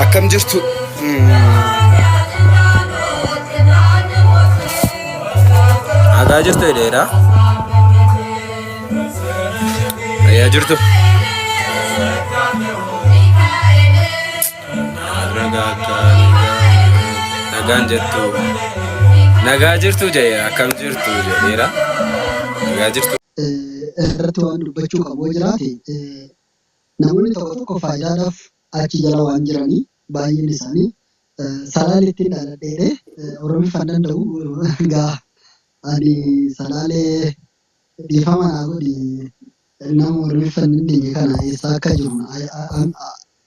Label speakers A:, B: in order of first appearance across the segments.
A: akkam jirtu
B: nagaa jirtu jedheera
A: ayaa jirtu
B: nagaan jettu nagaa jirtu jee akkam jirtu jedheera nagaa jirtu
C: irratti waan dubbachuu qabu jiraate namoonni tokko faayidaadhaaf achi jala waan jiranii baay'een isaanii salaalee ittiin dhaladheedhe Oromiffaan danda'u gaa ani salaalee dhiifama naa godhi nama Oromiffaan dandeenye kana eessaa akka jiru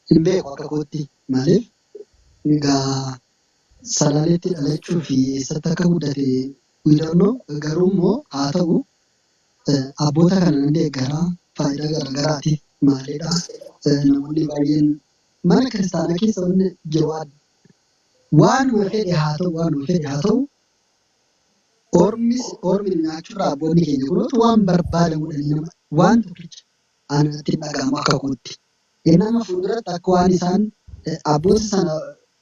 C: hin beeku akka kootti maaliif gaa salaaleetti dhalachuu fi eessatti akka guddate wiidannoo garuu immoo haa ta'u abboota kana nan deeggaraa faayidaa garaagaraatiif maalidha namoonni baay'een mana kiristaanaa keessa wanni jiru waanuma fedhe haa ta'u ormi nyaachuurraa abboonni keenya kunuutu waan barbaadamudha waan tokkicha anatti dhagahamu akka kootti nama fuulduratti akka waan isaan abboota sana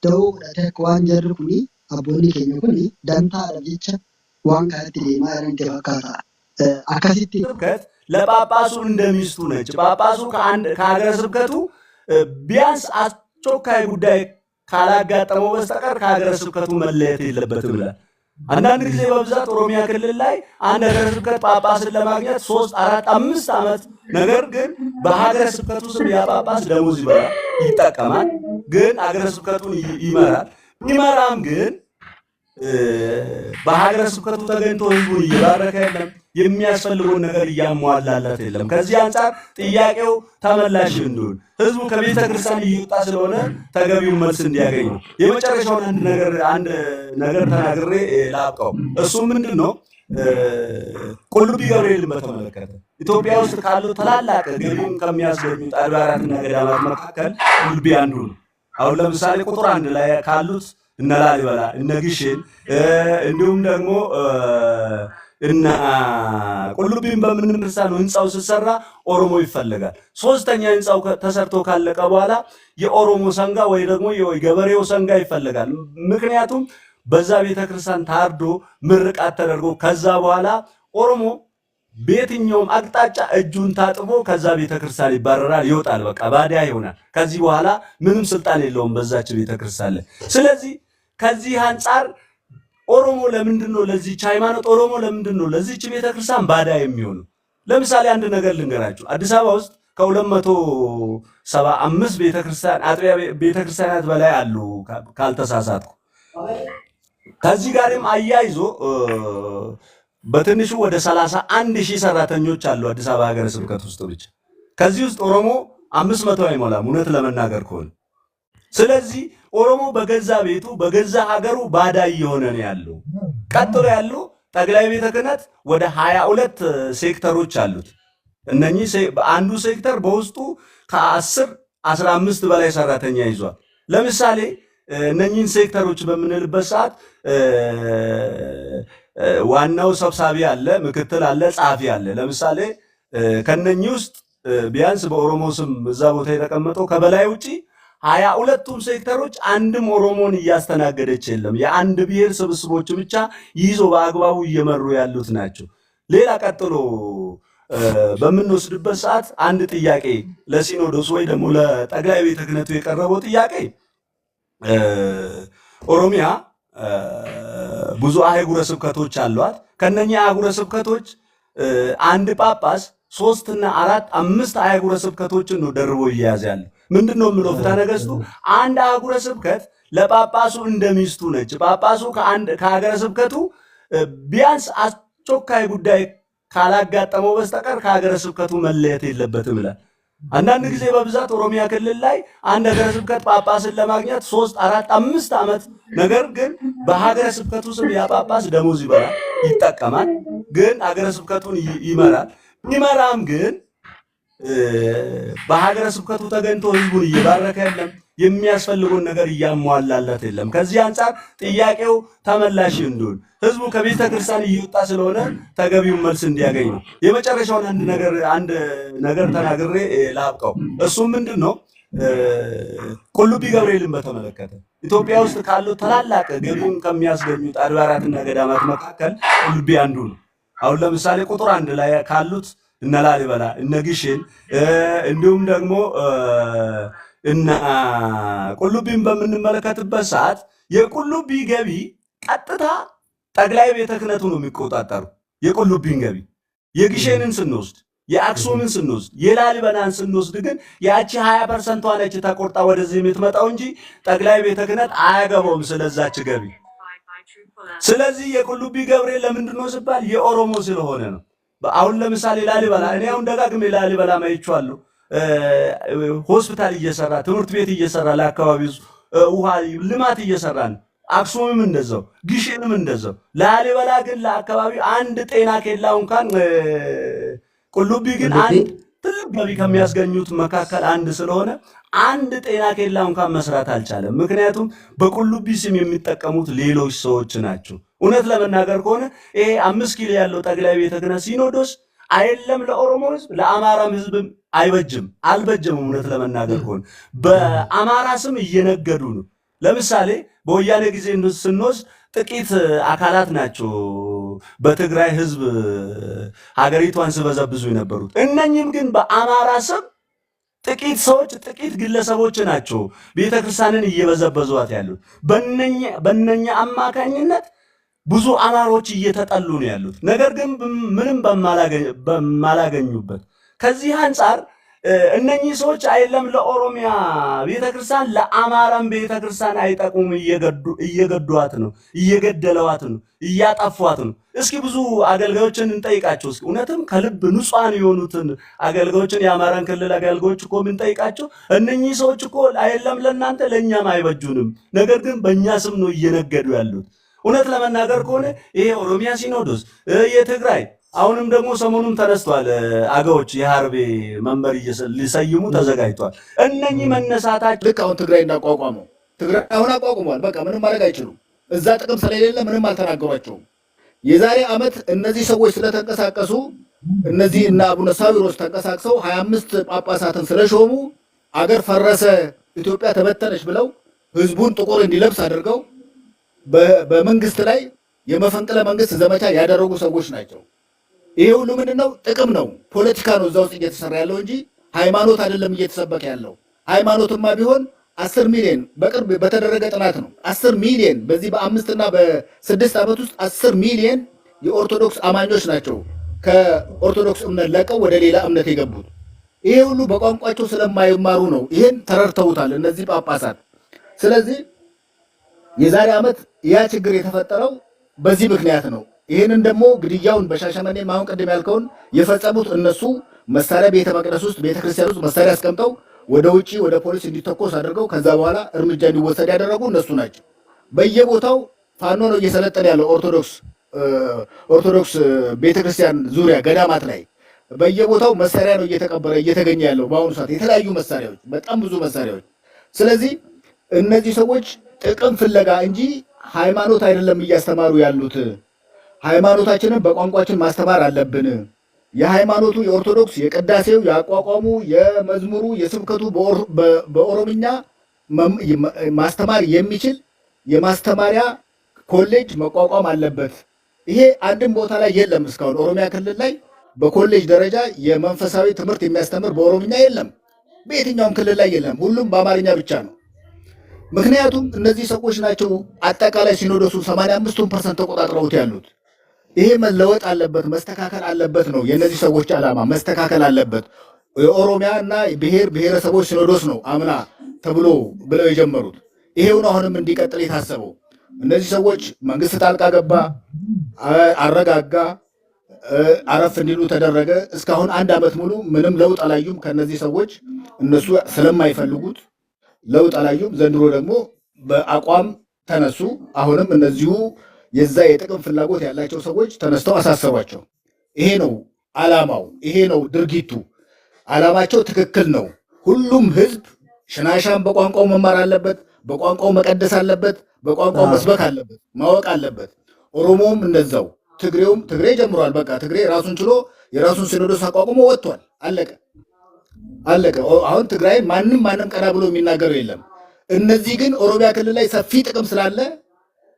C: da'oo godhatee akka waan jarri kuni abboonni keenya kuni dantaadha jecha waan kanatti deemaa jiran itti fakkaata. akkasitti
D: ለጳጳሱ እንደሚስቱ ነች። ጳጳሱ ከሀገረ ስብከቱ ቢያንስ አስቸኳይ ጉዳይ ካላጋጠመው በስተቀር ከሀገረ ስብከቱ መለየት የለበትም ይላል። አንዳንድ ጊዜ በብዛት ኦሮሚያ ክልል ላይ አንድ ሀገረ ስብከት ጳጳስን ለማግኘት 3፣ 4፣ 5 ዓመት ነገር ግን በሀገረ ስብከቱ ስም ያ ጳጳስ ደሞዝ ይበላል፣ ይጠቀማል፣ ግን ሀገረ ስብከቱን ይመራም ግን በሀገረ ስብከቱ ተገኝቶ ህዝቡን እየባረከ የለም፣ የሚያስፈልገውን ነገር እያሟላለት የለም። ከዚህ አንጻር ጥያቄው ተመላሽ እንዲሆን ህዝቡ ከቤተ ክርስቲያን እየወጣ ስለሆነ ተገቢውን መልስ እንዲያገኝ ነው። የመጨረሻውን አንድ ነገር ተናግሬ ላብቃው። እሱ ምንድን ነው? ቁልቢ ገብርኤልን በተመለከተ ኢትዮጵያ ውስጥ ካሉ ታላላቅ ገቢውን ከሚያስገኙት አድባራትና ገዳማት መካከል ቁልቢ አንዱ ነው። አሁን ለምሳሌ ቁጥር 1 ላይ ካሉት እነ ላሊበላ እነ ግሽን እንዲሁም ደግሞ እና ቁልቢን በምንነሳ ነው ህንጻው ሲሰራ ኦሮሞ ይፈልጋል። ሶስተኛ ህንጻው ተሰርቶ ካለቀ በኋላ የኦሮሞ ሰንጋ ወይ ደግሞ የገበሬው ሰንጋ ይፈልጋል። ምክንያቱም በዛ ቤተክርስቲያን ታርዶ ምርቃት ተደርጎ ከዛ በኋላ ኦሮሞ በየትኛውም አቅጣጫ እጁን ታጥቦ ከዛ ቤተክርስቲያን ይባረራል፣ ይወጣል፣ በቃ ባዲያ ይሆናል። ከዚህ በኋላ ምንም ስልጣን የለውም በዛች ቤተክርስቲያን ላይ። ስለዚህ ከዚህ አንጻር ኦሮሞ ለምንድነው ለዚህች ሃይማኖት ኦሮሞ ለምንድነው ለዚህች ቤተክርስቲያን ባዳ የሚሆነው? ለምሳሌ አንድ ነገር ልንገራችሁ። አዲስ አበባ ውስጥ ከ275 ቤተክርስቲያን አጥቢያ ቤተክርስቲያናት በላይ አሉ ካልተሳሳትኩ። ከዚህ ጋርም አያይዞ በትንሹ ወደ 31000 ሰራተኞች አሉ አዲስ አበባ ሀገረ ስብከት ውስጥ ብቻ። ከዚህ ውስጥ ኦሮሞ 500 አይሞላም እውነት ለመናገር ከሆነ። ስለዚህ ኦሮሞ በገዛ ቤቱ በገዛ ሀገሩ ባዳ እየሆነ ነው ያለው። ቀጥሎ ያለው ጠቅላይ ቤተ ክህነት ወደ 22 ሴክተሮች አሉት። እነኚህ በአንዱ ሴክተር በውስጡ ከ10 15 በላይ ሰራተኛ ይዟል። ለምሳሌ እነኚህን ሴክተሮች በምንልበት ሰዓት ዋናው ሰብሳቢ አለ፣ ምክትል አለ፣ ጸሐፊ አለ። ለምሳሌ ከነኚህ ውስጥ ቢያንስ በኦሮሞ ስም እዛ ቦታ የተቀመጠው ከበላይ ውጪ 22ቱም ሴክተሮች አንድም ኦሮሞን እያስተናገደች የለም። የአንድ ብሔር ስብስቦች ብቻ ይዞ በአግባቡ እየመሩ ያሉት ናቸው። ሌላ ቀጥሎ በምንወስድበት ሰዓት አንድ ጥያቄ ለሲኖዶስ ወይ ደግሞ ለጠቅላይ ቤተ ክህነቱ የቀረበው ጥያቄ ኦሮሚያ ብዙ አህጉረ ስብከቶች አሏት። ከነኛ አህጉረ ስብከቶች አንድ ጳጳስ 3 እና 4 5 አህጉረ ስብከቶችን ነው ደርቦ ይያዝ ያለው። ምንድነው የምለው ፍትሐ ነገሥቱ አንድ አህጉረ ስብከት ለጳጳሱ እንደሚስቱ ነች። ጳጳሱ ከሀገረ ስብከቱ ቢያንስ አስቸኳይ ጉዳይ ካላጋጠመው በስተቀር ከሀገረ ስብከቱ መለየት የለበትም ይላል። አንዳንድ ጊዜ በብዛት ኦሮሚያ ክልል ላይ አንድ ሀገረ ስብከት ጳጳስን ለማግኘት 3፣ 4፣ 5 ዓመት ነገር ግን በሀገረ ስብከቱ ስም ያ ጳጳስ ደሞዝ ይበላል፣ ይጠቀማል፣ ግን ሀገረ ስብከቱን ይመራል። ይመራም ግን በሀገረ ስብከቱ ተገኝቶ ህዝቡን እየባረከ የለም፣ የሚያስፈልገውን ነገር እያሟላለት የለም። ከዚህ አንጻር ጥያቄው ተመላሽ እንዲሆን ህዝቡ ከቤተ ክርስቲያን እየወጣ ስለሆነ ተገቢውን መልስ እንዲያገኝ ነው። የመጨረሻውን አንድ ነገር ተናግሬ ላብቀው። እሱም ምንድን ነው? ቁልቢ ገብርኤልን በተመለከተ ኢትዮጵያ ውስጥ ካሉ ታላላቅ ገቢውን ከሚያስገኙት አድባራትና ገዳማት መካከል ቁልቢ አንዱ ነው። አሁን ለምሳሌ ቁጥር 1 ላይ ካሉት እነ ላሊበላ፣ እነ ግሽን እንዲሁም ደግሞ እና ቁልቢን በምንመለከትበት ሰዓት የቁልቢ ገቢ ቀጥታ ጠቅላይ ቤተ ክህነቱ ነው የሚቆጣጠሩ። የቁልቢን ገቢ የግሽንን ስንወስድ የአክሱምን ስንወስድ የላሊበላን ስንወስድ ግን ያቺ 20% ነች ተቆርጣ ወደዚህ የምትመጣው እንጂ ጠቅላይ ቤተ ክህነት አያገባውም ስለዛች ገቢ። ስለዚህ የቁልቢ ገብርኤል ለምንድን ነው ሲባል የኦሮሞ ስለሆነ ነው። አሁን ለምሳሌ ላሊበላ እኔ አሁን ደጋግሜ ላሊበላ ማይቻለሁ። ሆስፒታል እየሰራ ትምህርት ቤት እየሰራ ለአካባቢው ውሃ ልማት እየሰራ ነው። አክሱምም እንደዛው፣ ግሽንም እንደዛው። ላሊበላ ግን ለአካባቢው አንድ ጤና ኬላው እንኳን ቁልቢ ግን አንድ ትልቅ ገቢ ከሚያስገኙት መካከል አንድ ስለሆነ አንድ ጤና ኬላ እንኳን መስራት አልቻለም። ምክንያቱም በቁልቢ ስም የሚጠቀሙት ሌሎች ሰዎች ናቸው። እውነት ለመናገር ከሆነ ይሄ 5 ኪሎ ያለው ጠቅላይ ቤተ ክህነት ሲኖዶስ አይደለም ለኦሮሞ ህዝብ ለአማራም ህዝብም አይበጅም፣ አልበጀም። እውነት ለመናገር ከሆነ በአማራ ስም እየነገዱ ነው። ለምሳሌ በወያኔ ጊዜ ስንወስድ ጥቂት አካላት ናቸው በትግራይ ህዝብ ሀገሪቷን ስበዘብዙ የነበሩት። እነኝም ግን በአማራ ስም ጥቂት ሰዎች ጥቂት ግለሰቦች ናቸው ቤተክርስቲያንን እየበዘበዟት ያሉት። በእነኛ አማካኝነት ብዙ አማሮች እየተጠሉ ነው ያሉት፣ ነገር ግን ምንም በማላገኙበት። ከዚህ አንጻር እነኚህ ሰዎች አይደለም ለኦሮሚያ ቤተክርስቲያን ለአማራም ቤተክርስቲያን አይጠቁም። እየገዷት ነው፣ እየገደለዋት ነው፣ እያጠፏት ነው። እስኪ ብዙ አገልጋዮችን እንጠይቃቸው። እስኪ እውነትም ከልብ ንጹሐን የሆኑትን አገልጋዮችን የአማራን ክልል አገልጋዮች እኮ የምንጠይቃቸው እነኚህ ሰዎች እኮ አይደለም ለእናንተ ለእኛም አይበጁንም፣ ነገር ግን በእኛ ስም ነው እየነገዱ ያሉት። እውነት ለመናገር ከሆነ ይሄ ኦሮሚያ ሲኖዶስ የትግራይ አሁንም ደግሞ ሰሞኑን ተነስቷል። አገዎች የሀርቤ መንበር ሊሰይሙ ተዘጋጅቷል። እነኚህ መነሳታቸው
E: ልክ አሁን ትግራይ እንዳቋቋመው ትግራይ አሁን አቋቁሟል። በቃ ምንም ማድረግ አይችሉም። እዛ ጥቅም ስለሌለ ምንም አልተናገሯቸውም። የዛሬ ዓመት እነዚህ ሰዎች ስለተንቀሳቀሱ እነዚህ እና አቡነ ሳዊሮስ ተንቀሳቅሰው 25 ጳጳሳትን ስለሾሙ አገር ፈረሰ፣ ኢትዮጵያ ተበተነች ብለው ህዝቡን ጥቁር እንዲለብስ አድርገው በመንግስት ላይ የመፈንቅለ መንግስት ዘመቻ ያደረጉ ሰዎች ናቸው። ይሄ ሁሉ ምንድነው? ጥቅም ነው፣ ፖለቲካ ነው እዛ ውስጥ እየተሰራ ያለው እንጂ ሃይማኖት አይደለም እየተሰበከ ያለው። ሃይማኖትማ ቢሆን 10 ሚሊዮን በቅርብ በተደረገ ጥናት ነው 10 ሚሊዮን በዚህ በ5 እና በ6 ዓመት ውስጥ 10 ሚሊዮን የኦርቶዶክስ አማኞች ናቸው ከኦርቶዶክስ እምነት ለቀው ወደ ሌላ እምነት የገቡት። ይሄ ሁሉ በቋንቋቸው ስለማይማሩ ነው። ይሄን ተረድተውታል እነዚህ ጳጳሳት። ስለዚህ የዛሬ ዓመት ያ ችግር የተፈጠረው በዚህ ምክንያት ነው። ይህንን ደግሞ ግድያውን በሻሸመኔ አሁን ቅድም ያልከውን የፈጸሙት እነሱ መሳሪያ ቤተ መቅደስ ውስጥ ቤተ ክርስቲያን ውስጥ መሳሪያ አስቀምጠው ወደ ውጪ ወደ ፖሊስ እንዲተኮስ አድርገው ከዛ በኋላ እርምጃ እንዲወሰድ ያደረጉ እነሱ ናቸው። በየቦታው ፋኖ ነው እየሰለጠነ ያለው ኦርቶዶክስ ቤተ ክርስቲያን ዙሪያ ገዳማት ላይ በየቦታው መሳሪያ ነው እየተቀበረ እየተገኘ ያለው በአሁኑ ሰዓት የተለያዩ መሳሪያዎች፣ በጣም ብዙ መሳሪያዎች። ስለዚህ እነዚህ ሰዎች ጥቅም ፍለጋ እንጂ ሃይማኖት አይደለም እያስተማሩ ያሉት። ሃይማኖታችንን በቋንቋችን ማስተማር አለብን። የሃይማኖቱ የኦርቶዶክስ የቅዳሴው የአቋቋሙ የመዝሙሩ የስብከቱ በኦሮምኛ ማስተማር የሚችል የማስተማሪያ ኮሌጅ መቋቋም አለበት። ይሄ አንድም ቦታ ላይ የለም። እስካሁን ኦሮሚያ ክልል ላይ በኮሌጅ ደረጃ የመንፈሳዊ ትምህርት የሚያስተምር በኦሮምኛ የለም። በየትኛውም ክልል ላይ የለም። ሁሉም በአማርኛ ብቻ ነው። ምክንያቱም እነዚህ ሰዎች ናቸው አጠቃላይ ሲኖዶሱ 85% ተቆጣጥረውት ያሉት። ይሄ መለወጥ አለበት፣ መስተካከል አለበት ነው የእነዚህ ሰዎች ዓላማ። መስተካከል አለበት። የኦሮሚያ እና ብሔር ብሔረሰቦች ሲኖዶስ ነው አምና ተብሎ ብለው የጀመሩት። ይሄውን አሁንም እንዲቀጥል የታሰበው እነዚህ ሰዎች መንግስት ጣልቃ ገባ፣ አረጋጋ፣ አረፍ እንዲሉ ተደረገ። እስካሁን 1 ዓመት ሙሉ ምንም ለውጥ አላዩም ከነዚህ ሰዎች። እነሱ ስለማይፈልጉት ለውጥ አላዩም። ዘንድሮ ደግሞ በአቋም ተነሱ። አሁንም እነዚሁ የዛ የጥቅም ፍላጎት ያላቸው ሰዎች ተነስተው አሳሰቧቸው። ይሄ ነው ዓላማው፣ ይሄ ነው ድርጊቱ። ዓላማቸው ትክክል ነው። ሁሉም ህዝብ ሽናሻም በቋንቋው መማር አለበት፣ በቋንቋው መቀደስ አለበት፣ በቋንቋው መስበክ አለበት፣ ማወቅ አለበት። ኦሮሞም እንደዛው፣ ትግሬውም ትግሬ ጀምሯል። በቃ ትግሬ ራሱን ችሎ የራሱን ሲኖዶስ አቋቁሞ ወጥቷል። አለቀ አለቀ። አሁን ትግራይ ማንም ቀና ብሎ የሚናገረው የለም። እነዚህ ግን ኦሮሚያ ክልል ላይ ሰፊ ጥቅም ስላለ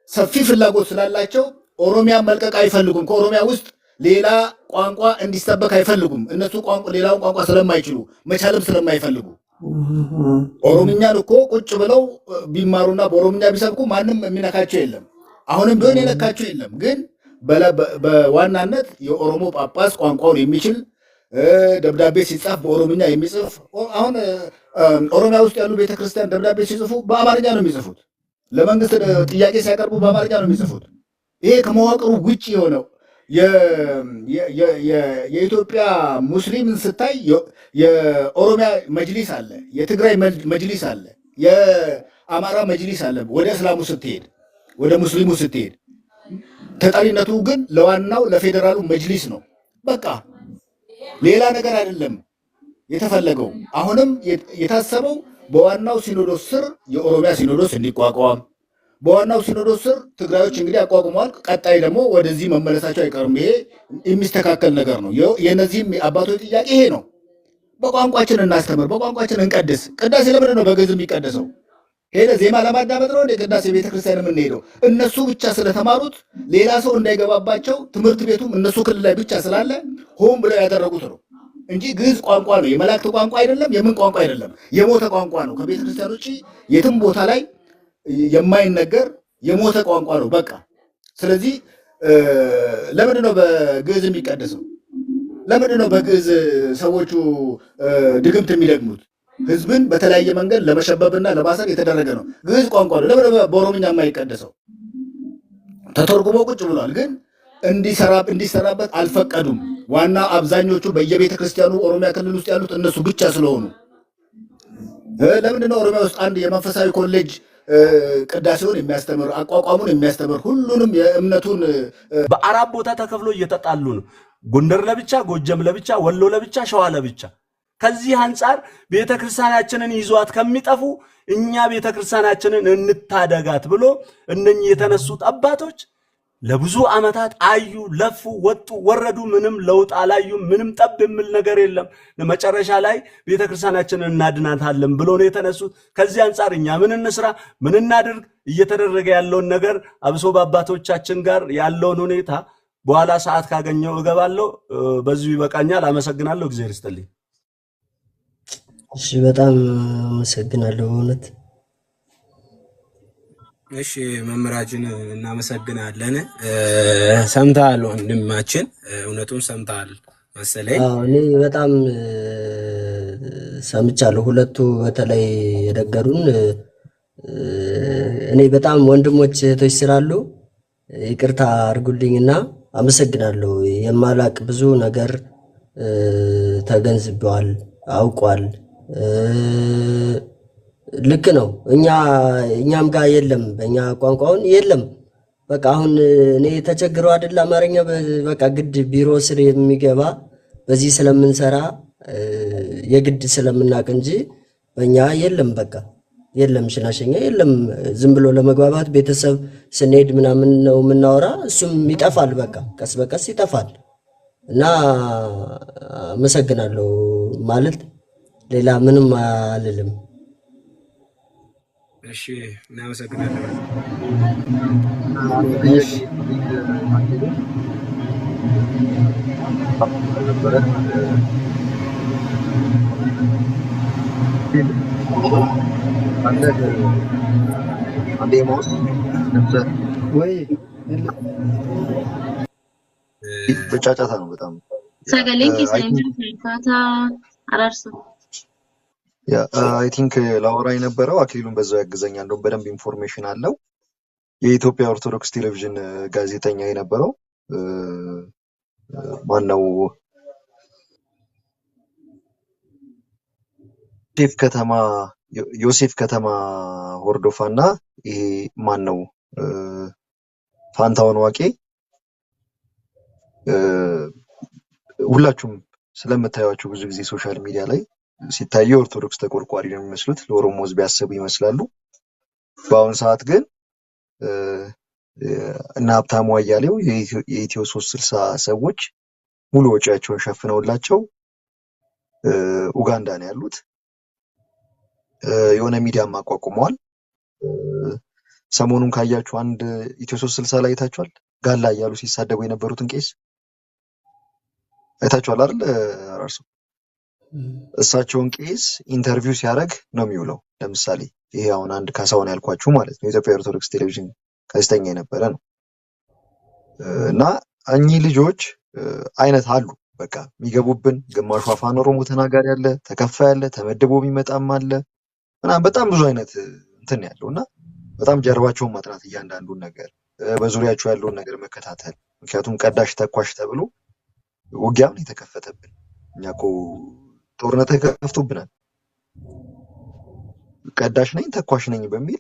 E: ሰፊ ፍላጎት ስላላቸው ኦሮሚያን መልቀቅ አይፈልጉም። ከኦሮሚያ ውስጥ ሌላ ቋንቋ እንዲሰበክ አይፈልጉም። እነሱ ሌላውን ቋንቋ ስለማይችሉ መቻልም ስለማይፈልጉ ኦሮምኛን እኮ ቁጭ ብለው ቢማሩና በኦሮምኛ ቢሰብኩ ማንም የሚነካቸው የለም። አሁንም ቢሆን የነካቸው የለም። ግን በዋናነት የኦሮሞ ጳጳስ ቋንቋውን የሚችል ደብዳቤ ሲጻፍ በኦሮምኛ የሚጽፍ አሁን ኦሮሚያ ውስጥ ያሉ ቤተክርስቲያን ደብዳቤ ሲጽፉ በአማርኛ ነው የሚጽፉት። ለመንግስት ጥያቄ ሲያቀርቡ በአማርኛ ነው የሚጽፉት። ይሄ ከመዋቅሩ ውጭ የሆነው የኢትዮጵያ ሙስሊምን ስታይ የኦሮሚያ መጅሊስ አለ፣ የትግራይ መጅሊስ አለ፣ የአማራ መጅሊስ አለ። ወደ እስላሙ ስትሄድ፣ ወደ ሙስሊሙ ስትሄድ ተጠሪነቱ ግን ለዋናው ለፌዴራሉ መጅሊስ ነው። በቃ ሌላ ነገር አይደለም የተፈለገው። አሁንም የታሰበው በዋናው ሲኖዶስ ስር የኦሮሚያ ሲኖዶስ እንዲቋቋም፣ በዋናው ሲኖዶስ ስር ትግራዮች እንግዲህ አቋቁመዋል። ቀጣይ ደግሞ ወደዚህ መመለሳቸው አይቀርም። ይሄ የሚስተካከል ነገር ነው። የነዚህም አባቶች ጥያቄ ይሄ ነው። በቋንቋችን እናስተምር፣ በቋንቋችን እንቀድስ። ቅዳሴ ለምንድን ነው በግዕዝ የሚቀደሰው? ሄደ ዜማ ለማዳመጥ ነው እንደ ቅዳሴ ቤተክርስቲያን የምንሄደው? እነሱ ብቻ ስለተማሩት ሌላ ሰው እንዳይገባባቸው ትምህርት ቤቱም እነሱ ክልል ላይ ብቻ ስላለ ሆን ብለው ያደረጉት ነው እንጂ ግዕዝ ቋንቋ ነው። የመላእክት ቋንቋ አይደለም፣ የምን ቋንቋ አይደለም፣ የሞተ ቋንቋ ነው። ከቤተክርስቲያን ውጭ የትም ቦታ ላይ የማይነገር የሞተ ቋንቋ ነው። በቃ ስለዚህ ለምንድን ነው በግዕዝ የሚቀደሰው? ለምንድን ነው በግዕዝ ሰዎቹ ድግምት የሚደግሙት? ህዝብን በተለያየ መንገድ ለመሸበብና ለማሰር የተደረገ ነው። ግዕዝ ቋንቋ ነው። ለምን በኦሮምኛ የማይቀደሰው? ተተርጉሞ ቁጭ ብሏል፣ ግን እንዲሰራበት አልፈቀዱም። ዋና አብዛኞቹ በየቤተ ክርስቲያኑ ኦሮሚያ ክልል ውስጥ ያሉት እነሱ ብቻ ስለሆኑ ለምንድነው ኦሮሚያ ውስጥ አንድ የመንፈሳዊ ኮሌጅ ቅዳሴውን የሚያስተምር አቋቋሙን የሚያስተምር ሁሉንም የእምነቱን
D: በአራት ቦታ ተከፍሎ እየተጣሉ ነው። ጎንደር ለብቻ፣ ጎጀም ለብቻ፣ ወሎ ለብቻ፣ ሸዋ ለብቻ። ከዚህ አንጻር ቤተክርስቲያናችንን ይዟት ከሚጠፉ እኛ ቤተክርስቲያናችንን እንታደጋት ብሎ እነኚህ የተነሱት አባቶች ለብዙ ዓመታት አዩ፣ ለፉ፣ ወጡ፣ ወረዱ። ምንም ለውጥ አላዩም። ምንም ጠብ የሚል ነገር የለም። መጨረሻ ላይ ቤተክርስቲያናችንን እናድናታለን ብሎ ነው የተነሱት። ከዚህ አንጻር እኛ ምን እንስራ፣ ምን እናድርግ? እየተደረገ ያለውን ነገር አብሶ በአባቶቻችን ጋር ያለውን ሁኔታ በኋላ ሰዓት ካገኘው እገባለሁ። በዚሁ ይበቃኛል። አመሰግናለሁ። እግዚአብሔር ይስጥልኝ።
F: እሺ፣ በጣም አመሰግናለሁ በእውነት።
B: እሺ መምህራችን እናመሰግናለን። ሰምተሃል ወንድማችን፣ እውነቱን ሰምተሃል መሰለኝ።
F: እኔ በጣም ሰምቻለሁ። ሁለቱ በተለይ የነገሩን እኔ በጣም ወንድሞች እህቶች ስላሉ ይቅርታ አድርጉልኝና አመሰግናለሁ። የማላቅ ብዙ ነገር ተገንዝበዋል፣ አውቋል። ልክ ነው። እኛም ጋር የለም፣ በእኛ ቋንቋውን የለም። በቃ አሁን እኔ ተቸግረው አይደል አማርኛ በቃ ግድ ቢሮ ስር የሚገባ በዚህ ስለምንሰራ የግድ ስለምናቅ እንጂ በእኛ የለም። በቃ የለም፣ ሽናሸኛ የለም። ዝም ብሎ ለመግባባት ቤተሰብ ስንሄድ ምናምን ነው የምናወራ። እሱም ይጠፋል፣ በቃ ቀስ በቀስ ይጠፋል። እና አመሰግናለሁ ማለት ሌላ ምንም አልልም።
B: እሺ እናመሰግናለን።
G: በጫጫታ ነው በጣም
H: ሰገሌን ከሳይንፋታ አራርሶ
G: አይ ቲንክ ላወራ የነበረው አክሊሉን በዛው ያግዘኛል። እንደውም በደንብ ኢንፎርሜሽን አለው። የኢትዮጵያ ኦርቶዶክስ ቴሌቪዥን ጋዜጠኛ የነበረው ማነው? ዮሴፍ ከተማ ሆርዶፋና ይሄ ማነው ፋንታውን ዋቄ ሁላችሁም ስለምታዩዋቸው ብዙ ጊዜ ሶሻል ሚዲያ ላይ ሲታዩ የኦርቶዶክስ ተቆርቋሪ ነው የሚመስሉት፣ ለኦሮሞ ሕዝብ ያሰቡ ይመስላሉ። በአሁን ሰዓት ግን እና ሀብታሙ አያሌው የኢትዮ 360 ሰዎች ሙሉ ወጪያቸውን ሸፍነውላቸው ኡጋንዳ ነው ያሉት። የሆነ ሚዲያም አቋቁመዋል። ሰሞኑን ካያችሁ አንድ ኢትዮ 360 ላይ አይታችኋል። ጋላ እያሉ ሲሳደቡ የነበሩትን ቄስ አይታችኋል አይደል? አራርሶ እሳቸውን ቄስ ኢንተርቪው ሲያደርግ ነው የሚውለው። ለምሳሌ ይሄ አሁን አንድ ካሳሁን ያልኳችሁ ማለት ነው የኢትዮጵያ ኦርቶዶክስ ቴሌቪዥን ጋዜጠኛ የነበረ ነው። እና እኚህ ልጆች አይነት አሉ በቃ የሚገቡብን። ግማሹ አፋን ኦሮሞ ተናጋሪ አለ፣ ተከፋይ አለ፣ ተመድቦ የሚመጣም አለ ምናምን በጣም ብዙ አይነት እንትን ያለው እና በጣም ጀርባቸውን ማጥናት እያንዳንዱን ነገር በዙሪያቸው ያለውን ነገር መከታተል። ምክንያቱም ቀዳሽ ተኳሽ ተብሎ ውጊያም ነው የተከፈተብን። እኛ እኮ ጦርነት ተከፍቶብናል። ቀዳሽ ነኝ ተኳሽ ነኝ በሚል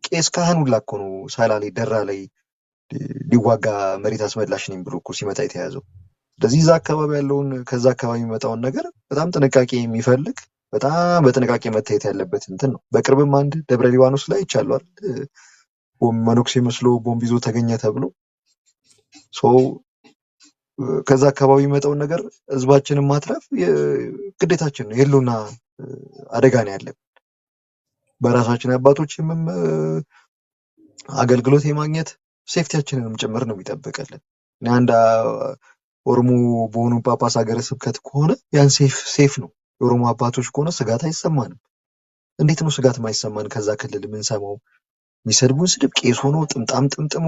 G: ቄስ ካህን ሁላ እኮ ነው ሳላሌ ደራ ላይ ሊዋጋ መሬት አስመላሽ ነኝ ብሎ እኮ ሲመጣ የተያዘው። ስለዚህ እዛ አካባቢ ያለውን ከዛ አካባቢ የሚመጣውን ነገር በጣም ጥንቃቄ የሚፈልግ በጣም በጥንቃቄ መታየት ያለበት እንትን ነው። በቅርብም አንድ ደብረ ሊባኖስ ላይ ይቻላል መነኩሴ መስሎ ቦምብ ይዞ ተገኘ ተብሎ ከዛ አካባቢ የሚመጣውን ነገር ህዝባችንን ማትረፍ ግዴታችን ነው። የህልውና አደጋ ነው ያለብን። በራሳችን አባቶችም አገልግሎት የማግኘት ሴፍቲያችንንም ጭምር ነው የሚጠብቅልን። አንድ ኦሮሞ በሆኑ ጳጳስ ሀገረ ስብከት ከሆነ ያን ሴፍ ነው። የኦሮሞ አባቶች ከሆነ ስጋት አይሰማንም። እንዴት ነው ስጋት ማይሰማን? ከዛ ክልል የምንሰማው የሚሰድቡን ስድብ ቄስ ሆኖ ጥምጣም ጥምጥሙ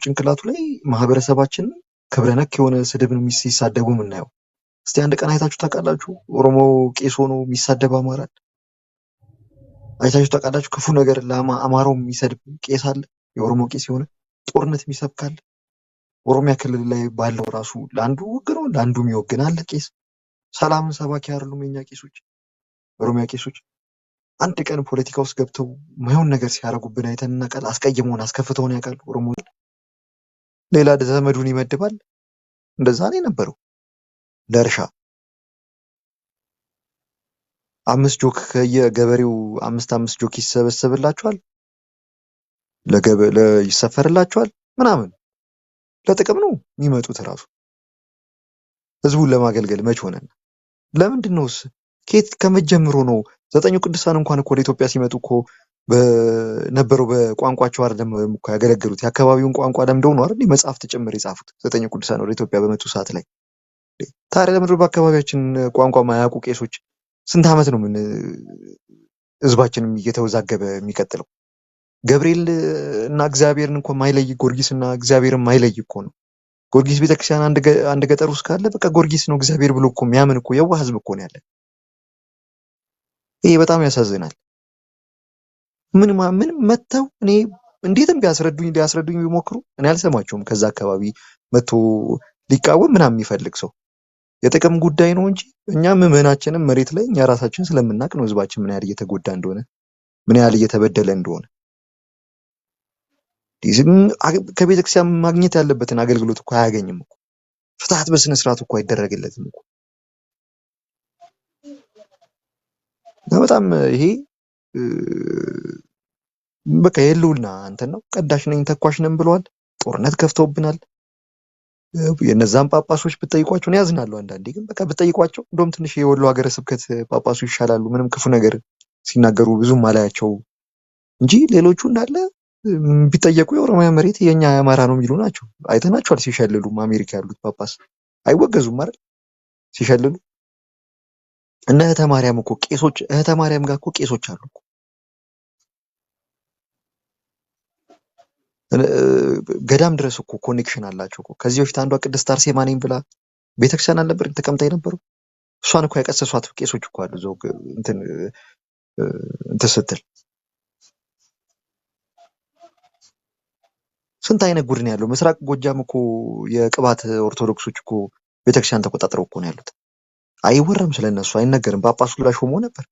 G: ጭንቅላቱ ላይ ማህበረሰባችን ክብረ ነክ የሆነ ስድብ ነው ሲሳደቡ የምናየው። እስቲ አንድ ቀን አይታችሁ ታውቃላችሁ? ኦሮሞ ቄስ ሆኖ የሚሳደብ አማራል አይታችሁ ታውቃላችሁ? ክፉ ነገር ለአማራው የሚሰድብ ቄስ አለ? የኦሮሞ ቄስ የሆነ ጦርነት የሚሰብካል? ኦሮሚያ ክልል ላይ ባለው ራሱ ለአንዱ ውግ ነው ለአንዱ የሚወግን አለ ቄስ። ሰላምን ሰባኪ አይደሉም የኛ ቄሶች፣ ኦሮሚያ ቄሶች። አንድ ቀን ፖለቲካ ውስጥ ገብተው ማይሆን ነገር ሲያደርጉብን አይተን እናውቃል? አስቀይመውን አስከፍተውን ያውቃሉ? ኦሮሞ ሌላ ዘመዱን ይመድባል። እንደዛ ነው የነበረው። ለእርሻ 5 ጆክ ከየገበሬው 5 ጆክ ይሰበሰብላቸዋል፣ ይሰፈርላቸዋል ምናምን። ለጥቅም ነው የሚመጡት። ራሱ ህዝቡን ለማገልገል መች ሆነን? ለምንድን ነውስ? ከየት ከመጀመሩ ነው? 9ኙ ቅዱሳን እንኳን እኮ ወደ ኢትዮጵያ ሲመጡ እኮ በነበረው በቋንቋቸው አይደለም እኮ ያገለገሉት። የአካባቢውን ቋንቋ ለምደው ነው አይደል መጽሐፍት ጭምር የጻፉት 9ኙ ቅዱሳን ወደ ኢትዮጵያ በመጡ ሰዓት ላይ። ታዲያ ለምንድነው በአካባቢያችን ቋንቋ ማያውቁ ቄሶች ስንት ዓመት ነው ምን ህዝባችንም እየተወዛገበ የሚቀጥለው? ገብርኤል እና እግዚአብሔርን እንኳን ማይለይ ጊዮርጊስ እና እግዚአብሔርን ማይለይ እኮ ነው። ጊዮርጊስ ቤተክርስቲያን አንድ ገጠር ውስጥ ካለ በቃ ጊዮርጊስ ነው እግዚአብሔር ብሎ እኮ የሚያምን እኮ የዋህ ህዝብ እኮ ነው ያለ። ይሄ በጣም ያሳዝናል። ምን መተው እኔ እንዴትም ቢያስረዱኝ ቢሞክሩ እኔ አልሰማቸውም። ከዛ አካባቢ መቶ ሊቃወም ምናምን የሚፈልግ ሰው የጥቅም ጉዳይ ነው እንጂ እኛ ምዕመናችንም መሬት ላይ እኛ ራሳችን ስለምናቅ ነው ህዝባችን ምን ያህል እየተጎዳ እንደሆነ ምን ያህል እየተበደለ እንደሆነ። ከቤተክርስቲያን ማግኘት ያለበትን አገልግሎት እኮ አያገኝም እኮ። ፍትሐት በስነ ስርዓት እኮ አይደረግለትም እኮ። በጣም ይሄ በቃ የህልውና እንትን ነው። ቀዳሽ ነኝ ተኳሽ ነን ብለዋል። ጦርነት ከፍተውብናል። የነዛን ጳጳሶች ብትጠይቋቸው ነው ያዝናሉ። አንዳንዴ ግን በቃ ብትጠይቋቸው እንደውም ትንሽ የወሎ ሀገረ ስብከት ጳጳሱ ይሻላሉ። ምንም ክፉ ነገር ሲናገሩ ብዙም አላያቸው እንጂ ሌሎቹ እንዳለ ቢጠየቁ የኦሮሚያ መሬት የኛ የአማራ ነው የሚሉ ናቸው። አይተናቸዋል ሲሸልሉ። አሜሪካ ያሉት ጳጳስ አይወገዙም አይደል ሲሸልሉ። እነ እህተ ማርያም እኮ ቄሶች፣ እህተ ማርያም ጋር እኮ ቄሶች አሉ እኮ። ገዳም ድረስ እኮ ኮኔክሽን አላቸው እኮ። ከዚህ በፊት አንዷ ቅድስት አርሴማ ነኝ ብላ ቤተክርስቲያን አልነበር ተቀምጣ የነበረው? እሷን እኮ ያቀሰሷት ቄሶች እኮ አሉ እዛው እንትን ስትል። ስንት አይነት ጉድ ነው ያለው። ምስራቅ ጎጃም እኮ የቅባት ኦርቶዶክሶች እኮ ቤተክርስቲያን ተቆጣጥረው እኮ ነው ያሉት። አይወራም ስለነሱ አይነገርም። ጳጳሱ ላይ ሾሞ ነበር።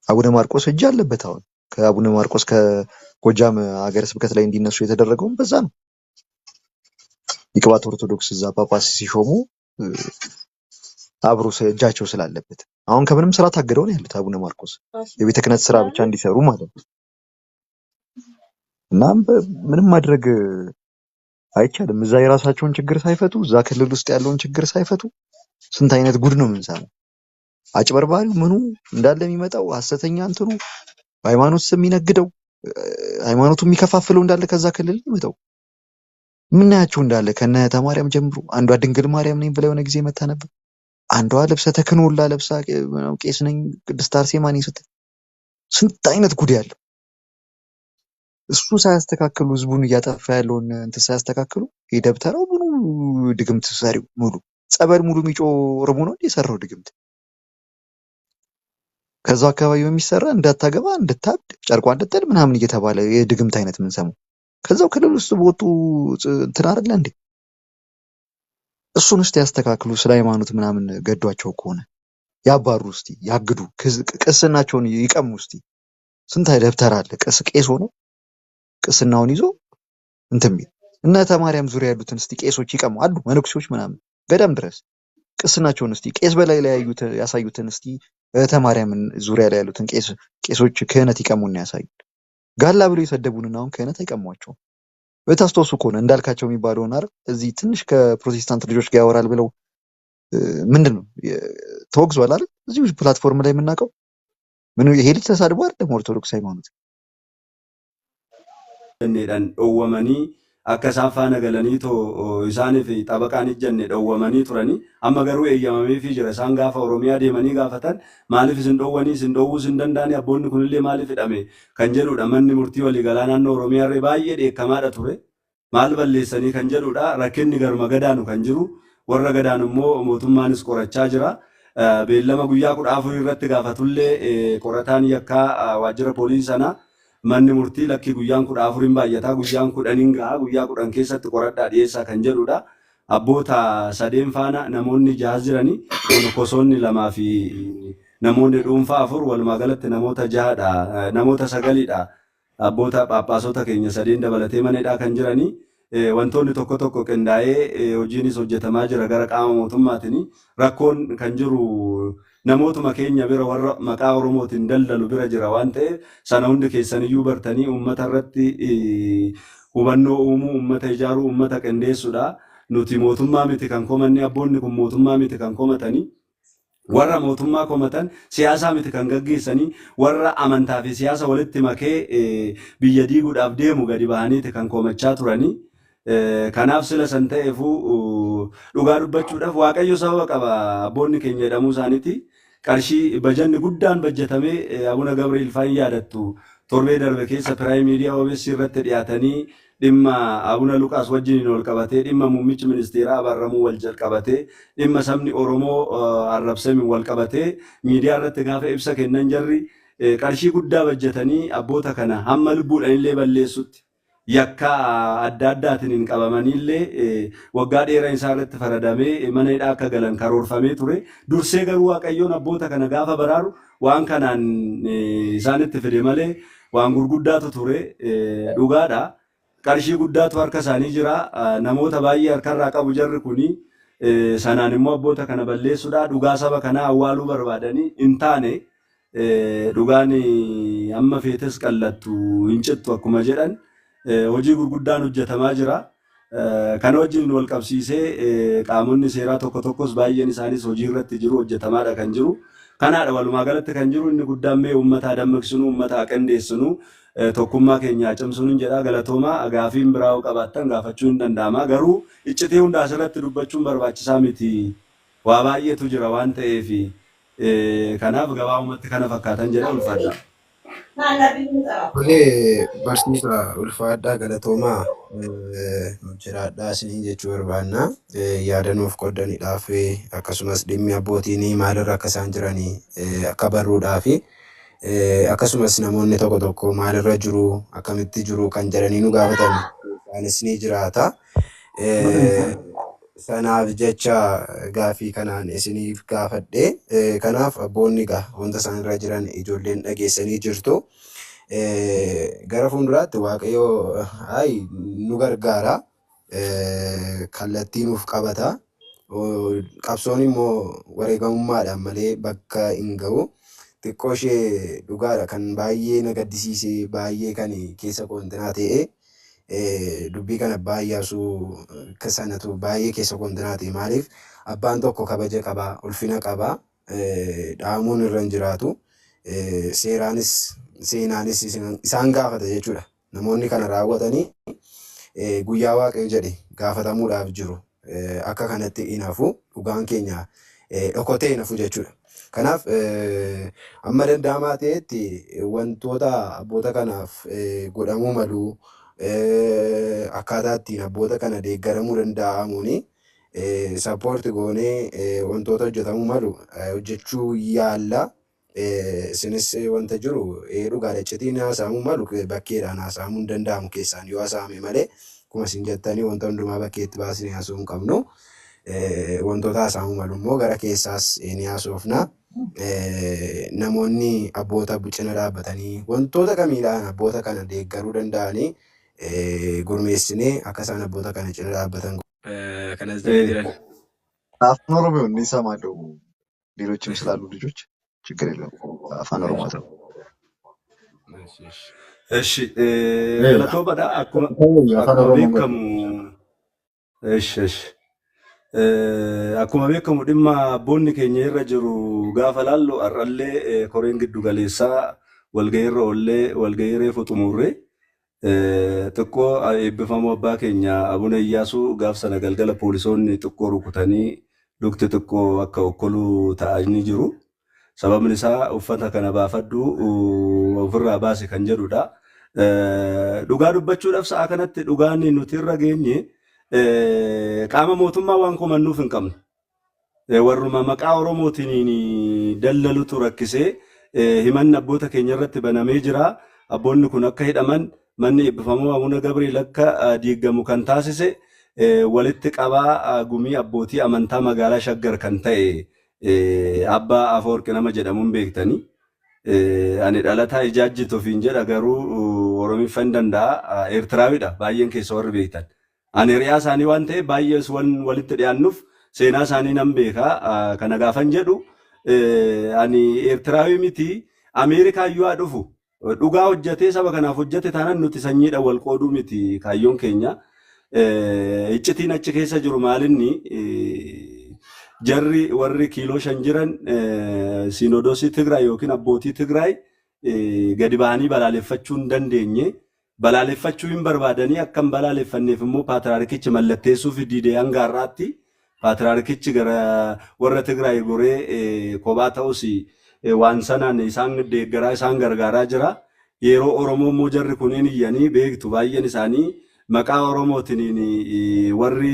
G: አቡነ ማርቆስ እጅ አለበት። አሁን ከአቡነ ማርቆስ ከጎጃም ሀገረ ስብከት ላይ እንዲነሱ የተደረገውም በዛ ነው። የቅባት ኦርቶዶክስ እዛ ጳጳስ ሲሾሙ አብሮ እጃቸው ስላለበት አሁን ከምንም ስራ ታግደው ነው ያሉት አቡነ ማርቆስ የቤተ ክህነት ስራ ብቻ እንዲሰሩ ማለት ነው። እናም ምንም ማድረግ አይቻልም። እዛ የራሳቸውን ችግር ሳይፈቱ እዛ ክልል ውስጥ ያለውን ችግር ሳይፈቱ ስንት አይነት ጉድ ነው የምንሰማው። አጭበርባሪው ምኑ እንዳለ የሚመጣው ሐሰተኛ እንትኑ በሃይማኖት ስም የሚነግደው ሃይማኖቱ የሚከፋፍለው እንዳለ ከዛ ክልል ይመጣው ምናያቸው እንዳለ ከነ ተማርያም ጀምሮ አንዷ ድንግል ማርያም ነኝ ብላ የሆነ ጊዜ መታ ነበር። አንዷ ልብሰ ተክህኖላ ለብሳ ቄስ ነኝ ቅድስት አርሴማ ነኝ ስትል ስንት አይነት ጉድ ያለው እሱ ሳያስተካክሉ ህዝቡን እያጠፋ ያለውን እንትን ሳያስተካክሉ የደብተራው ምኑ ድግምት ሰሪው ሙሉ ጸበል ሙሉ ሚጮ ኦሮሞ ነው የሰራው ድግምት። ከዛ አካባቢ በሚሰራ እንዳታገባ እንድታብድ ጨርቋ እንድትጥል ምናምን እየተባለ የድግምት አይነት የምንሰማው ከዛው ክልል ውስጥ በወጡ እንትን አይደለ እንዴ? እሱን እስቲ ያስተካክሉ። ስለ ሃይማኖት ምናምን ገዷቸው ከሆነ ያባሩ እስቲ ያግዱ፣ ቅስናቸውን ይቀሙ እስቲ። ስንት ደብተር አለ ቄስ ሆኖ ቅስናውን ይዞ እንትን ቢል እነ ተማርያም ዙሪያ ያሉትን እስቲ ቄሶች ይቀሙ አሉ መነኩሴዎች ምናምን ገዳም ድረስ ቅስናቸውን እስቲ ቄስ በላይ ላይ ያሳዩትን እስቲ ተማርያምን ዙሪያ ላይ ያሉትን ቄሶች ክህነት ይቀሙና ያሳዩ። ጋላ ብሎ የሰደቡንና አሁን ክህነት አይቀሟቸውም። በታስታውሱ ከሆነ እንዳልካቸው የሚባለውን አይደል እዚህ ትንሽ ከፕሮቴስታንት ልጆች ጋር ያወራል ብለው ምንድነው ተወግዟል አይደል? እዚህ ፕላትፎርም ላይ የምናውቀው ምን ይሄ ልጅ ተሳድቦ አይደለም ኦርቶዶክስ ሃይማኖት
D: እነዳን ኦወመኒ አከሳፋ ነገለኒ ቶ ኢሳኒፍ ጠበቃን ጀነ ኦወመኒ ቱረኒ አመገሩ የያማሜ ፊ ጅረ ሳንጋፋ ኦሮሚያ ደመኒ ጋፈተን ማሊፍ ዝንዶወኒ ዝንዶው ዝንደንዳኒ አቦን ኩንሌ ማሊፍ ደሜ ከንጀሉ ደመን ሙርቲ ወሊ ገላናን ኦሮሚያ ሬ ባየ ደከማዳ ቱሬ ማል በለሰኒ ከንጀሉዳ ረከኒ ገርማ ገዳኑ ከንጅሩ ወረ ገዳኑሞ ሞቱማንስ ቆረቻ ጅራ ቤለማ ጉያ ቁዳፉ ይረት ጋፈቱሌ ቆረታን የካ ዋጅረ ፖሊሰና manni murtii lakki guyyaan 14 baay'ataa guyyaan 10 gahaa guyyaa 10 keessatti qoradhaa dhiyeessaa kan jedhudha. Abboota sadeen faana namoonni 6 jiranii kosoonni 2 fi namoonni dhuunfaa 4 walumaa galatti namoota 6dha namoota 9dha. Abboota phaaphaasota keenya sadeen dabalatee maneedhaa kan jiranii wantoonni tokko tokko qindaa'ee hojiinis hojjetamaa jira gara qaama mootummaatiin rakkoon kan jiru namootuma keenya bira warra maqaa oromootiin daldalu bira jira waan ta'eef sana hundi keessaniyyuu bartanii uummata irratti hubannoo uumuu uummata ijaaruu uummata qindeessuudha. Nuti mootummaa miti kan komanne abboonni kun mootummaa miti kan komatanii warra mootummaa komatan siyaasa miti kan gaggeessanii warra amantaa fi siyaasa walitti makee biyya diiguudhaaf deemu gadi bahaniiti kan komachaa turanii. Kanaaf sila san ta'eefu dhugaa dubbachuudhaaf waaqayyo sababa qaba abboonni keenya jedhamuu isaaniiti. Qarshii bajanni guddaan bajjatamee Abuna Gabriel Faan yaadattu torbee darbe keessa Prime Media OBS irratti dhiyaatanii dhimma Abuna Luqaas wajjin wal qabatee dhimma muummichi ministeeraa Abarramuu wal jalqabatee dhimma sabni Oromoo arrabsame wal qabatee miidiyaa irratti gaafa ibsa kennan jarri qarshii guddaa bajjatanii abboota kana hamma lubbuudhaan illee balleessutti yakka adda addaatiin qabamanillee waggaa dheeraa isaa irratti faradamee mana hidhaa akka galan karoorfamee ture. Dursee garuu waaqayyoon abboota kana gaafa baraaru waan kanaan isaanitti fide malee waan gurguddaatu ture dhugaadha. Qarshii guddaatu harka isaanii jira. Namoota baay'ee harkarraa qabu jarri kuni sanaan immoo abboota kana balleessuudha. Dhugaa saba kanaa awwaaluu barbaadanii hin taane dhugaan amma feetes qallattu hin cittu akkuma jedhan hojii gurguddaan hojjetamaa jira. Kan wajjin wal qabsiisee qaamonni seeraa tokko tokkos baay'een isaanis hojii irratti jiru hojjetamaadha kan jiru. Kanaadha walumaa galatti kan jiru inni guddaan mee uummata dammaqsinu uummata qindeessinu tokkummaa keenya cimsuun jedha galatoomaa gaafiin biraa qabaattan gaafachuu hin danda'ama garuu iccitee hunda asirratti dubbachuun barbaachisaa miti waa baay'eetu jira waan ta'eef kanaaf gabaabumatti kana fakkaatan jedha ulfaadha.
A: Olee barsiisa ulfaadhaa galatoomaa jiraadhaa isin jechuu barbaanna yaadanuuf qooddaniidhaaf akkasumas dhimmi abbootiin maalirra akka isaan jiranii akka barruudhaaf akkasumas namoonni tokko tokko maalirra jiru akkamitti jiru kan jedhanii nu gaafatan isaanis ni jiraata. Sanaaf jecha gaafii kanaan isiniif gaafadhe kanaaf abboonni wanta isaan irra jiran ijoolleen dhageessanii jirtu. Gara fuulduraatti waaqayyo nu gargaara kallattii nuuf qabata qabsoon immoo wareegamummaadhaan malee bakka hin ga'u. Xiqqoo ishee dhugaadha kan baay'ee na gaddisiise baay'ee kan keessa koontinaa ta'e dubbii kana baay'aasuu sanatu baay'ee keessa koontinaa ta'e maaliif abbaan tokko kabaja qabaa ulfina qabaa dhaamuun irra hin jiraatu seeraanis seenaanis isaan gaafata jechuudha. Namoonni kana raawwatanii guyyaa waaqayyo jedhe gaafatamuudhaaf jiru. Akka kanatti hinafu dhugaan keenya dhokotee hinafu jechuudha. Kanaaf amma danda'amaa ta'etti wantoota abboota kanaaf godhamuu malu akkaataa ittiin abboota kana deeggaramuu danda'amuuni sappoorti goonee wantoota hojjetamuu malu hojjechuu yaalla. Isinis wanta jiru dhugaadha iccitiin haasa'amuu malu bakkeedhaan haasa'amuu hin danda'amu keessaan yoo haasa'ame malee akkuma isin jettanii wanta hundumaa bakkeetti baasnee haasa'uu hin qabnu. Wantoota haasa'amuu malu immoo gara keessaas ni haasofna. Namoonni abboota cina dhaabbatanii wantoota kamiidhaan abboota kana deeggaruu danda'anii gurmeessinee akka isaan abboota kana cina dhaabbatan.
B: Kanas ta'ee jiran.
G: አፋን ኦሮሞ እንሰማለሁ ሌሎችም ስላሉ ልጆች ችግር የለውም። አፋን ኦሮሞ ነው።
D: እሺ ገለቶባዳ አኩማ ቤከሙ እሺ akkuma beekamu dhimma abboonni keenya irra jiru gaafa laallu har'allee koreen giddu galeessaa walgahiirra oollee walgahii reefu xumurre xiqqoo eebbifamoo abbaa keenya Abuna Iyyaasuu gaaf sana galgala poolisoonni xiqqoo rukutanii dugti xiqqoo akka okkoluu ta'anii jiru. Sababni isaa uffata kana baafadhu ofirraa baase kan jedhudha. Dhugaa dubbachuudhaaf sa'a kanatti dhugaan nuti irra geenye qaama mootummaa waan komannuuf hin qabne. Warruma maqaa Oromootiin dallalutu rakkisee himanni abboota keenya irratti banamee jira. Abboonni kun akka hidhaman manni eebbifamoo Abuna Gabriel akka diigamu kan taasise walitti qabaa gumii abbootii amantaa magaalaa Shaggar kan ta'e abbaa Afoorqi nama jedhamuun beektanii. Ani dhalataa ijaajjitu ofiin jedha garuu Oromiffaa hin danda'a Eertiraawiidha baay'een keessa warri beektan. Ani hiriyaa isaanii waan ta'eef baay'ees walitti dhiyaannuuf seenaa isaanii nan beeka. Kana gaafan jedhu ani Eertiraawii miti Ameerikaa iyyuu haa dhufu. Dhugaa hojjetee saba kanaaf hojjete taanaan nuti sanyiidha wal qooduu miti kaayyoon keenya. Iccitiin achi keessa jiru maalinni jarri warri kiiloo 5 jiran Sinodosii Tigraay yookiin abbootii Tigraay gadi bahanii balaaleffachuu hin dandeenye. Balaaleffachuu hin barbaadanii akkam balaaleffanneef immoo paatriyaarkichi mallatteessuuf diidee hanga har'aatti paatriyaarkichi gara warra Tigraay goree kophaa ta'us waan sanaan isaan deeggaraa isaan gargaaraa jira. Yeroo Oromoo immoo jarri kunneen iyyanii beektu baay'een isaanii maqaa Oromootiin warri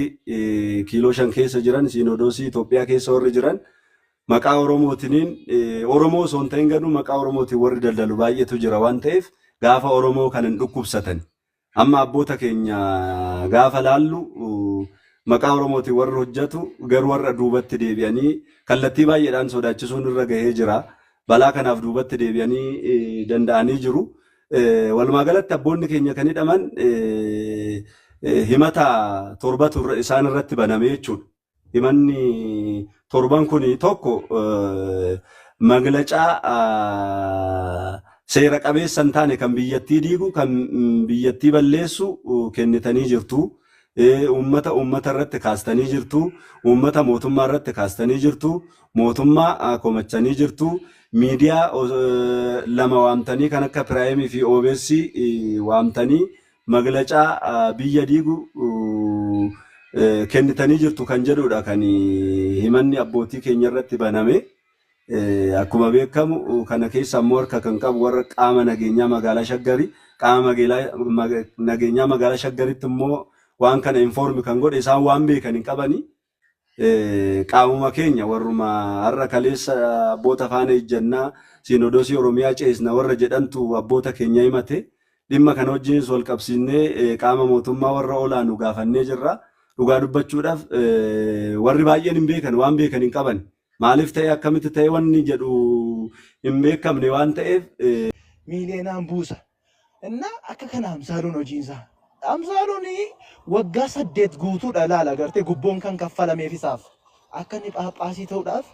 D: kiiloo 5 keessa jiran Sinodosii Itoophiyaa keessa warri jiran maqaa Oromootiin Oromoo osoo hin ta'in garuu maqaa Oromootiin warri daldalu baay'eetu jira waan ta'eef gaafa Oromoo kan hin dhukkubsatan. Amma abboota keenya gaafa laallu maqaa Oromootiin warri hojjetu garuu warra duubatti deebi'anii kallattii baay'eedhaan sodaachisuun irra gahee jira. Balaa kanaaf duubatti deebi'anii danda'anii jiru. Walumaa galatti abboonni keenya kan hidhaman himata 7 isaan irratti baname jechuudha. Himanni 7 kun tokko maglacaa seera qabeessa hin taane kan biyyattii diigu kan biyyattii balleessu kennitanii jirtu. Uummata irratti kaastanii jirtu. Uummata mootummaa irratti kaastanii jirtu. Mootummaa komachanii jirtu. Miidiyaa lama waamtanii kan akka Piraayimii fi OBS waamtanii maglacaa biyya diigu kennitanii jirtu kan jedhudha kan himanni abbootii keenya irratti baname. Akkuma beekamu kana keessa immoo harka kan qabu warra qaama nageenyaa magaalaa Shaggari. Qaama nageenyaa magaalaa Shaggaritti immoo waan kana informi kan godhe isaan waan beekan hin qabani. Qaamuma keenya warruma har'a kaleessa abboota faana ejjannaa Sinodosii Oromiyaa ceesna warra jedhantu abboota keenya himate. Dhimma kana wajjinis wal qabsiisnee qaama mootummaa warra olaanu gaafannee jirra. Dhugaa dubbachuudhaaf warri baay'een hin beekan waan beekan hin qaban. Maaliif ta'e akkamitti ta'e wanni jedhu hin beekamne waan ta'eef
I: miileenaan buusa. Innaa akka kana Amsaaluun hojiinsaa. Amsaaluun waggaa 8 guutuudha laala gartee gubboon kan kaffalameef isaaf. akka inni Phaaphaasii ta'uudhaaf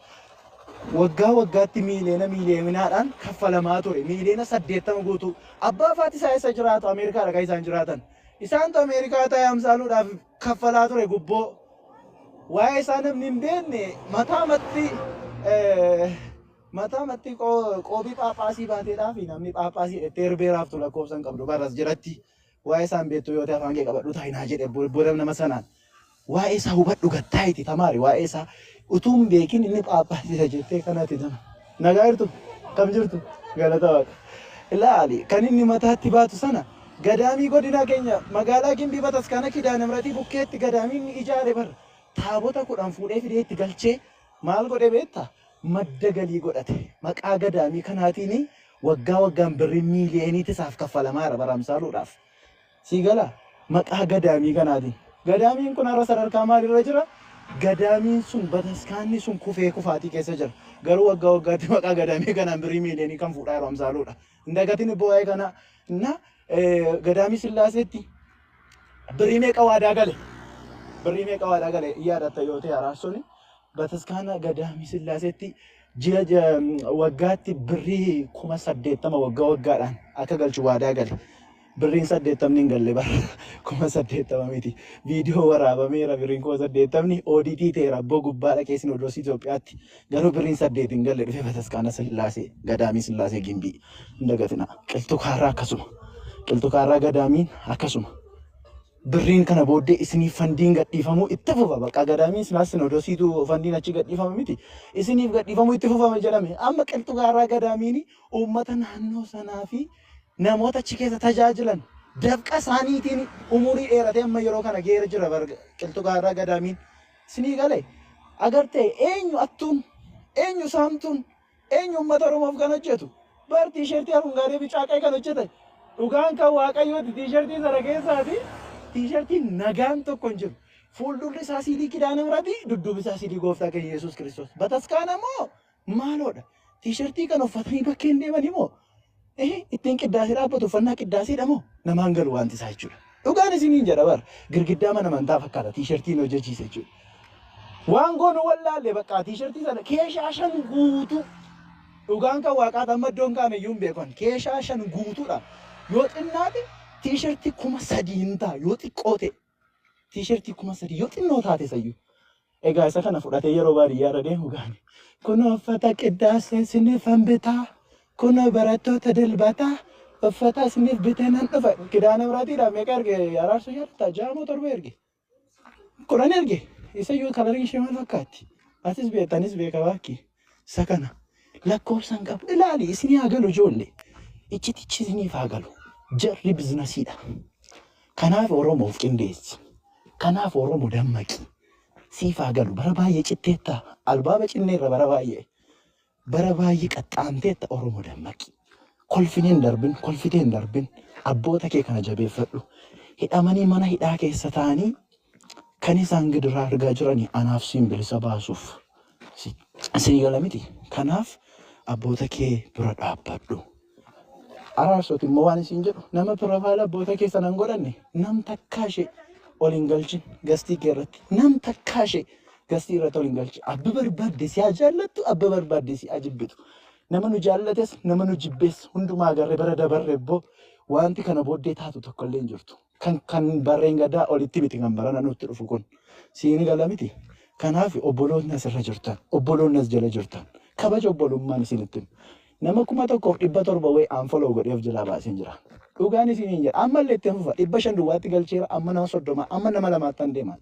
I: waggaa waggaatti miiliyoonaan kaffalamaa ture. Miiliyoona 80 guutuu. Abbaa faati isaa isa jiraatu Ameerikaa dhagaa isaan jiraatan. Isaantu Ameerikaa ta'ee Amsaaluudhaaf kaffalaa ture gubboo. Waa'ee isaa namni hin beekne mataa matti qoobii Phaaphaasii baateedhaa fi namni Phaaphaasii dheettee herbeeraaf tu lakkoofsan qabdu barras jiratti. Waa'ee isaan beektu yoo ta'e afaan kee qabadhu taa'inaa jedhe booda nama sanaan. Waa'ee isaa hubadhu gattaa'iti tamaari waa'ee isaa utuun beekin inni Phaaphaasii jettee kanatti tama. Nagaa jirtu kam jirtu galata waaqa. Ilaali kan inni mataatti baatu sana gadaamii godina keenya magaalaa Gimbii Bataskaana Kidaane Miratii bukkeetti gadaamiin ijaare barra. Taabota 10 fuudhee fidee itti galchee maal godhe beektaa? Madda galii godhate. Maqaa gadaamii kanaatiin waggaa waggaan birrii miiliyooniitti isaaf kaffalamaara bara Amsaaluudhaaf. Siigala maqaa gadaamii kanaatiin. Gadaamiin kun har'a sadarkaa maalirra jira? Gadaamiin sun Bataskaanni sun kufee kufaatii keessa jira. Garuu waggaa waggaatti maqaa gadaamii kanaan birrii miiliyoonii kan fuudhaa yeroo Amsaaluudha. Indagatiin bo'ee kana na gadaamii Sillaaseetti birrii meeqa waadaa gale? Birrii meeqa waadaa gale yaadatta yoo ta'e araarsooni Bataskaana gadaamii Sillaaseetti ji'a waggaatti birrii 80,000 waggaa waggaadhaan akka galchu waadaa gale. Birriin 80 hin galle bara 80,000 miti. Viidiyoo waraabameera birriin 80,000 ODT ta'eera abboo gubbaadha keessin odoos Itoophiyaatti. Garuu birriin 8 hin galle dhufee Bataskaana Sillaasee gadaamii Sillaasee Gimbii hin dagatina. Qilxuu kaarraa akkasuma. Qilxuu kaarraa gadaamiin akkasuma. Birriin kana booddee isiniif fandiin gadhiifamuu itti fufa. Bakka gadaamiin Sillaasee odoosiitu fandiin achi gadhiifame miti. Isiniif gadhiifamuu itti fufame jedhame. Amma qilxuu kaarraa gadaamiin uummata naannoo sanaa fi namoota achi keessa tajaajilan dafqa isaaniitiin umurii dheeratee amma yeroo kana geera jira qilxuu kaarraa gadaamiin. Isinii galee agartee eenyu attuun eenyu saamtuun eenyu uummata Oromoof kan hojjetu bar tiishertii arungaadee bicaaqee kan hojjetan dhugaan kan waaqayyooti tiishertii sana keessaati tiishertiin nagaan tokko hin jiru. Fuuldurri isaa siidii Kidaane Miratii dudduubi isaa siidii gooftaa keenya Yesuus Kiristoos. Bataskaana moo maaloodha? Tiishertii kan uffatanii bakkeen deemanii moo ittiin qiddaasii dhaabbatu uffannaa qiddaasiidha moo namaan galu wanti isaa jechuudha. Dhugaan isiniin jedha bara girgiddaa mana amantaa fakkaata tiishertiin hojjechiise jechuudha. Waan goonu wallaalle bakka tiishertii sana keeshaa 5 guutuu dhugaan kan waaqaa amma iddoon kaameyyuu hin beekan keeshaa 5 guutuudha. Yoo xinnaate tiishertii 3,000 hin ta'a yoo xiqqoo ta'e tiishertii 3,000 yoo xinnoo taate sayyuu. Egaa isa kana fudhatee yeroo baadiyyaarra deemu gaani. Kun uffata qiddaasee isiniif hanbitaa. Kun barattoota dilbataa uffata isiniif bitee nan dhufa. Kidaane Miraatiidhaaf meeqa erge araarsoo yaadata? 6 moo 7 erge? 10 erge. Isa yoo kalariin ishee maal fakkaatti? Atis beektanis beeka baakki. Isa kana lakkoofsan qabu. Ilaali isinii haa galu ijoollee. Ichitichi isiniif haa galu. Jarri biizinasiidha. Kanaaf Oromoof qindeessi. Kanaaf Oromoo dammaqi. Siif haa galu. Bara baay'ee citteetta. Albaaba cinneerra bara baay'ee. Bara baay'ee qaxxaamteetta Oromoo dammaqi. Kolfineen darbin, kolfiteen darbin abboota kee kana jabeeffadhu. Hidhamanii mana hidhaa keessa taa'anii kan isaan gidiraa argaa jiranii anaaf siin bilisa baasuuf. Isinii gala miti. Kanaaf abboota kee bira dhaabbadhu. Araarsooti immoo waan isin jedhu nama piroofaayila abboota keessa nan godhanne nam takkaa ishee ol hin galchin gastii kee irratti. Nam takkaa ishee gastii irratti ol hin galchin. Abba barbaadde si haa jaallattu, abba barbaadde si haa jibbitu. Nama nu jaallates, nama nu jibbees hundumaa agarree bara dabarre ibboo wanti kana booddee taatu tokko illee hin jirtu. Kan barreen gadaa olitti miti kan barana nutti dhufu kun. Siini gala miti. Kanaaf obboloonni asirra jirtan, obboloonni as jala jirtan. Kabaja obbolummaan isinitti. Nama 1,700 wayii aanfoloo godheef jala baaseen jira. Dhugaan isiniin jedha. Ammallee itti fufa 500 duwwaatti galcheera amma nama 30 amma nama 2 deeman.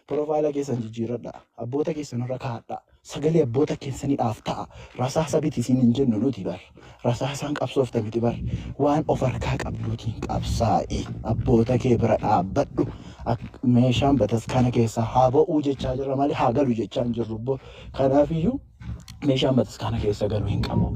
I: Piroofaayila keessan jijjiiradha. Abboota keessan irra kaa'adha. Sagalee abboota keessaniidhaaf ta'a. Rasaasa biti isin hin jennu nuti bar. Rasaasaan qabsoofta miti bar. Waan of harkaa qabduutiin qabsaa'i. Abboota kee bira dhaabbadhu. Meeshaan bataskaana keessaa haa ba'uu jechaa jirra malee haa galu jechaa hin jirru. Kanaafiyyuu meeshaan bataskaana keessa galuu hin qabu.